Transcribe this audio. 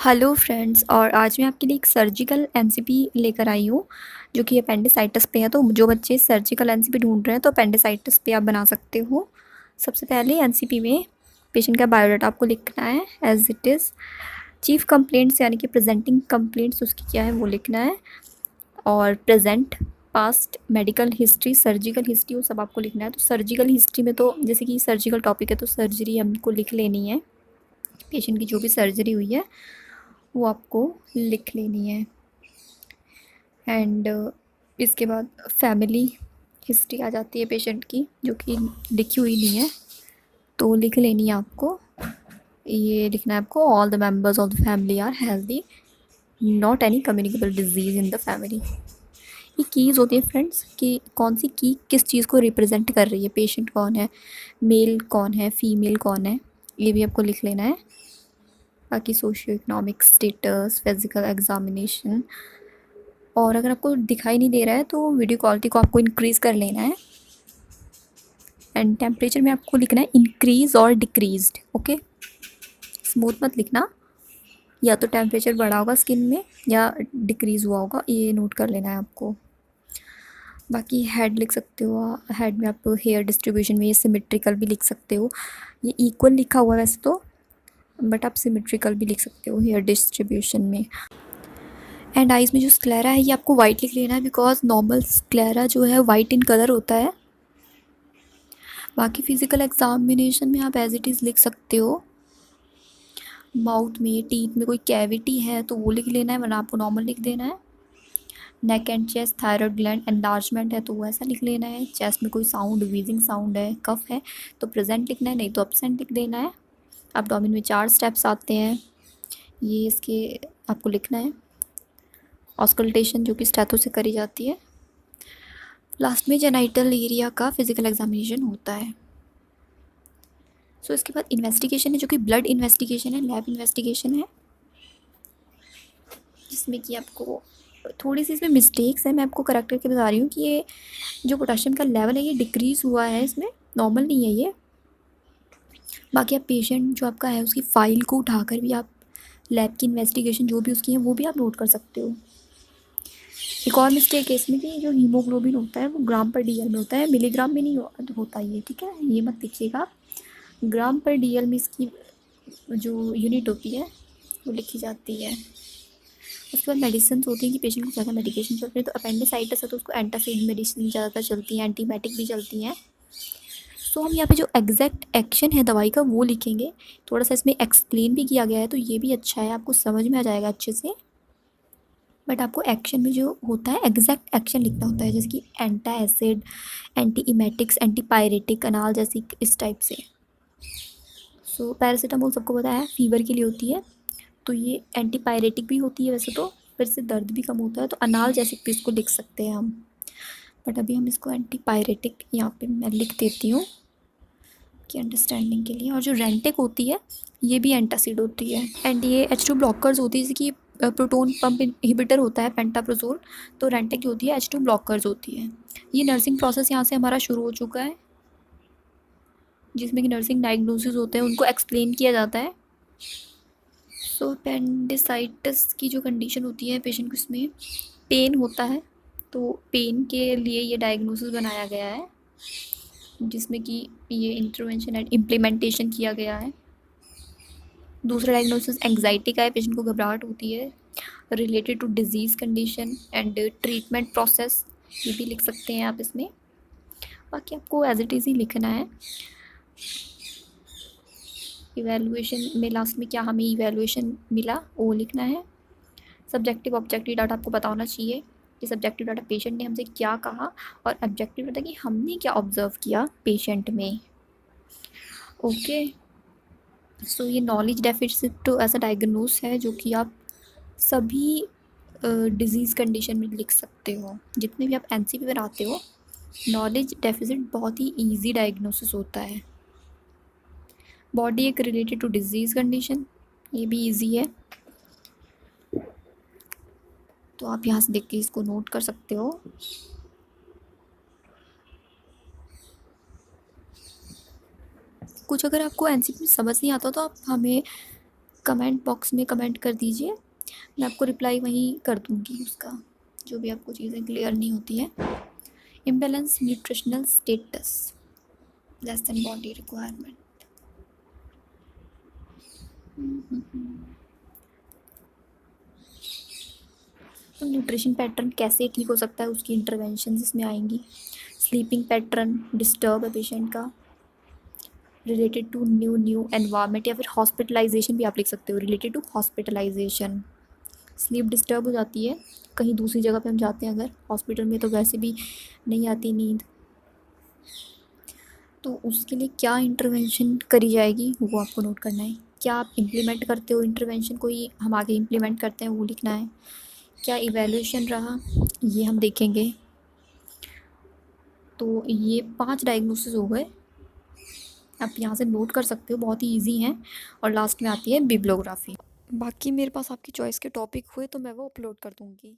Hello friends, और आज मैं आपके लिए एक सर्जिकल एनसीपी लेकर आई हूँ जो कि अपेंडिसाइटिस पे है। तो जो बच्चे सर्जिकल एनसीपी ढूंढ रहे हैं तो अपेंडिसाइटिस पे आप बना सकते हो। सबसे पहले एनसीपी में पेशेंट का बायोडाटा आपको लिखना है as it is. Chief complaints यानी कि प्रेजेंटिंग कंप्लेंट्स उसकी क्या है वो लिखना है, और present, past, medical history, surgical history वो सब आपको लिखना है। तो सर्जिकल हिस्ट्री में तो जैसे कि सर्जिकल टॉपिक है तो सर्जरी हमको लिख लेनी है, पेशेंट की जो भी सर्जरी हुई है वो आपको लिख लेनी है। एंड इसके बाद फैमिली हिस्ट्री आ जाती है पेशेंट की, जो कि लिखी हुई नहीं है तो लिख लेनी है आपको। ये लिखना है आपको, all the members of the family are healthy, not any communicable disease in the family. ये कीज़ होती है फ्रेंड्स कि कौन सी की किस चीज़ को रिप्रेजेंट कर रही है, पेशेंट कौन है, मेल कौन है, फीमेल कौन है, ये भी आपको लिख लेना है। बाकी socio economic status, physical examination, और अगर आपको दिखाई नहीं दे रहा है तो वीडियो क्वालिटी को आपको इंक्रीज़ कर लेना है। एंड टेम्परेचर में आपको लिखना है इंक्रीज़ और डिक्रीज्ड, ओके। स्मूथ मत लिखना, या तो टेम्परेचर बढ़ा होगा स्किन में या डिक्रीज़ हुआ होगा, ये नोट कर लेना है आपको। बाकी हेड लिख सकते हो, हेड में आप हेयर डिस्ट्रीब्यूशन में ये सिमेट्रिकल भी लिख सकते हो। ये इक्वल लिखा हुआ है वैसे तो, बट आप सिमेट्रिकल भी लिख सकते हो हेयर डिस्ट्रीब्यूशन में। एंड आइज़ में जो स्क्लेरा है ये आपको वाइट लिख लेना है, बिकॉज नॉर्मल स्क्लेरा जो है वाइट इन कलर होता है। बाकी फिज़िकल एग्जामिनेशन में आप एज इट इज़ लिख सकते हो। माउथ में, टीथ में कोई कैविटी है तो वो लिख लेना है, वरना आपको नॉर्मल लिख देना है। Neck and chest, thyroid gland enlargement है तो वो ऐसा लिख लेना है। चेस्ट में कोई साउंड, वीजिंग साउंड है, कफ है तो प्रेजेंट लिखना है, नहीं तो एब्सेंट लिख देना है। एब्डोमेन में 4 स्टेप्स आते हैं, ये इसके आपको लिखना है। ऑस्कल्टेशन जो कि स्टैथो से करी जाती है। लास्ट में जेनाइटल एरिया का फिज़िकल एग्जामिनेशन होता है। सो इसके बाद इन्वेस्टिगेशन है जो कि ब्लड इन्वेस्टिगेशन है, लैब इन्वेस्टिगेशन है, जिसमें कि आपको थोड़ी सी इसमें मिस्टेक्स है, मैं आपको करेक्ट करके बता रही हूँ कि ये जो पोटेशियम का लेवल है ये डिक्रीज़ हुआ है, इसमें नॉर्मल नहीं है ये। बाकी आप पेशेंट जो आपका है उसकी फ़ाइल को उठाकर भी आप लैब की इन्वेस्टिगेशन जो भी उसकी है वो भी आप नोट कर सकते हो। एक और मिस्टेक है इसमें कि जो हीमोग्लोबिन होता है वो ग्राम पर डीएल में होता है, मिलीग्राम में नहीं होता ये, ठीक है, ये मत लिखिएगा। ग्राम पर डीएल में इसकी जो यूनिट होती है वो लिखी जाती है। उसके बाद मेडिसिन होती हैं कि पेशेंट को ज़्यादा मेडिकेशन चल रही है, तो अपेंडिसाइटिस है तो उसको एंटासिड मेडिसिन ज़्यादातर चलती हैं, एंटीबायोटिक भी चलती हैं। सो हम यहाँ पे जो एग्जैक्ट एक्शन है दवाई का वो लिखेंगे। थोड़ा सा इसमें एक्सप्लेन भी किया गया है तो ये भी अच्छा है, आपको समझ में आ जाएगा अच्छे से। बट आपको एक्शन में जो होता है एग्जैक्ट एक्शन लिखना होता है, जैसे कि antacid, antiemetics, antipyretic, analgesic, इस टाइप से। सो पैरासीटामोल सबको पता है फीवर के लिए होती है, तो ये एंटी पायरेटिक भी होती है वैसे तो, फिर से दर्द भी कम होता है, तो अनाल्जेसिक भी इसको लिख सकते हैं हम। बट अभी हम इसको एंटी पायरेटिक यहाँ पे मैं लिख देती हूँ की अंडरस्टैंडिंग के लिए। और जो रेंटेक होती है ये भी एंटासिड होती है। एंड ये H2 ब्लॉकर्स होती है, जैसे कि प्रोटोन पंप इनहिबिटर होता है पेंटाप्रोजोल, तो रेंटेक जो होती है H2 ब्लॉकर्स होती है। ये नर्सिंग प्रोसेस यहाँ से हमारा शुरू हो चुका है, जिसमें कि नर्सिंग डायग्नोसिस होते हैं उनको एक्सप्लेन किया जाता है। सो अपेंडिसाइटिस की जो कंडीशन होती है पेशेंट को, इसमें पेन होता है, तो पेन के लिए ये डायग्नोसिस बनाया गया है, जिसमें कि ये इंटरवेंशन एंड इम्प्लीमेंटेशन किया गया है। दूसरा डायग्नोसिस एंग्जाइटी का है, पेशेंट को घबराहट होती है related to disease condition and treatment process, ये भी लिख सकते हैं आप इसमें। बाकी आपको एज इट इज़ ही लिखना है। इवैल्यूएशन में लास्ट में क्या हमें इवैल्यूएशन मिला वो लिखना है। सब्जेक्टिव ऑब्जेक्टिव डाटा आपको पता होना चाहिए कि सब्जेक्टिव डाटा पेशेंट ने हमसे क्या कहा, और ऑब्जेक्टिव डाटा कि हमने क्या ऑब्जर्व किया पेशेंट में, ओके। सो ये नॉलेज डेफिसिट तो ऐसा डायग्नोस है जो कि आप सभी डिज़ीज़ कंडीशन में लिख सकते हो, जितने भी आप एनसीपी बनाते हो। नॉलेज डेफिसिट बहुत ही इजी डायग्नोसिस होता है। बॉडी एक रिलेटेड टू डिजीज़ कंडीशन, ये भी इजी है, तो आप यहाँ से देख के इसको नोट कर सकते हो। कुछ अगर आपको एनसीपी समझ नहीं आता तो आप हमें कमेंट बॉक्स में कमेंट कर दीजिए, मैं आपको रिप्लाई वहीं कर दूँगी उसका, जो भी आपको चीज़ें क्लियर नहीं होती हैं। Imbalance nutritional status less than body requirement. तो न्यूट्रिशन पैटर्न कैसे ठीक हो सकता है, उसकी इंटरवेंशन इसमें आएंगी। स्लीपिंग पैटर्न डिस्टर्ब है पेशेंट का, रिलेटेड टू न्यू एनवायरनमेंट, या फिर हॉस्पिटलाइजेशन भी आप लिख सकते हो, related to hospitalisation. Sleep disturb हो जाती है कहीं दूसरी जगह पे हम जाते हैं अगर, हॉस्पिटल में तो वैसे भी नहीं आती नींद, तो उसके लिए क्या इंटरवेंशन करी जाएगी वो आपको नोट करना है। क्या आप इम्प्लीमेंट करते हो इंटरवेंशन, कोई हम आगे इम्प्लीमेंट करते हैं वो लिखना है। क्या इवैल्यूएशन रहा ये हम देखेंगे। तो ये 5 डायग्नोसिस हो गए, आप यहाँ से नोट कर सकते हो, बहुत ही ईजी हैं। और लास्ट में आती है बिब्लियोग्राफी। बाकी मेरे पास आपकी चॉइस के टॉपिक हुए तो मैं वो अपलोड कर दूँगी।